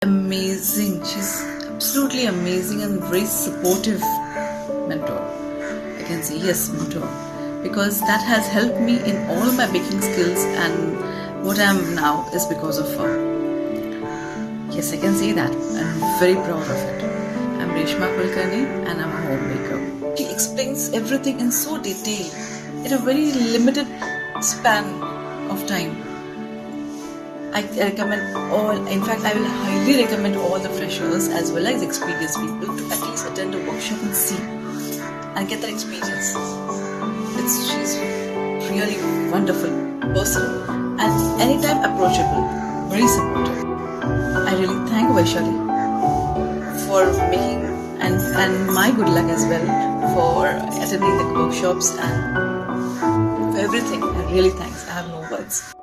Amazing. She's absolutely amazing and very supportive mentor. I can say yes, mentor, because that has helped me in all my baking skills, and what I am now is because of her. Yes, I can say that. I'm very proud of it. I'm Reshma and I'm a homemaker. She explains everything in so detail in a very limited span of time. I recommend all, in fact, I will highly recommend all the freshers as well as experienced people to at least attend a workshop and see and get that experience. She's really wonderful person and anytime approachable, very supportive. I really thank Vaishali for making and my good luck as well for attending the workshops and for everything. I really thanks. I have no words.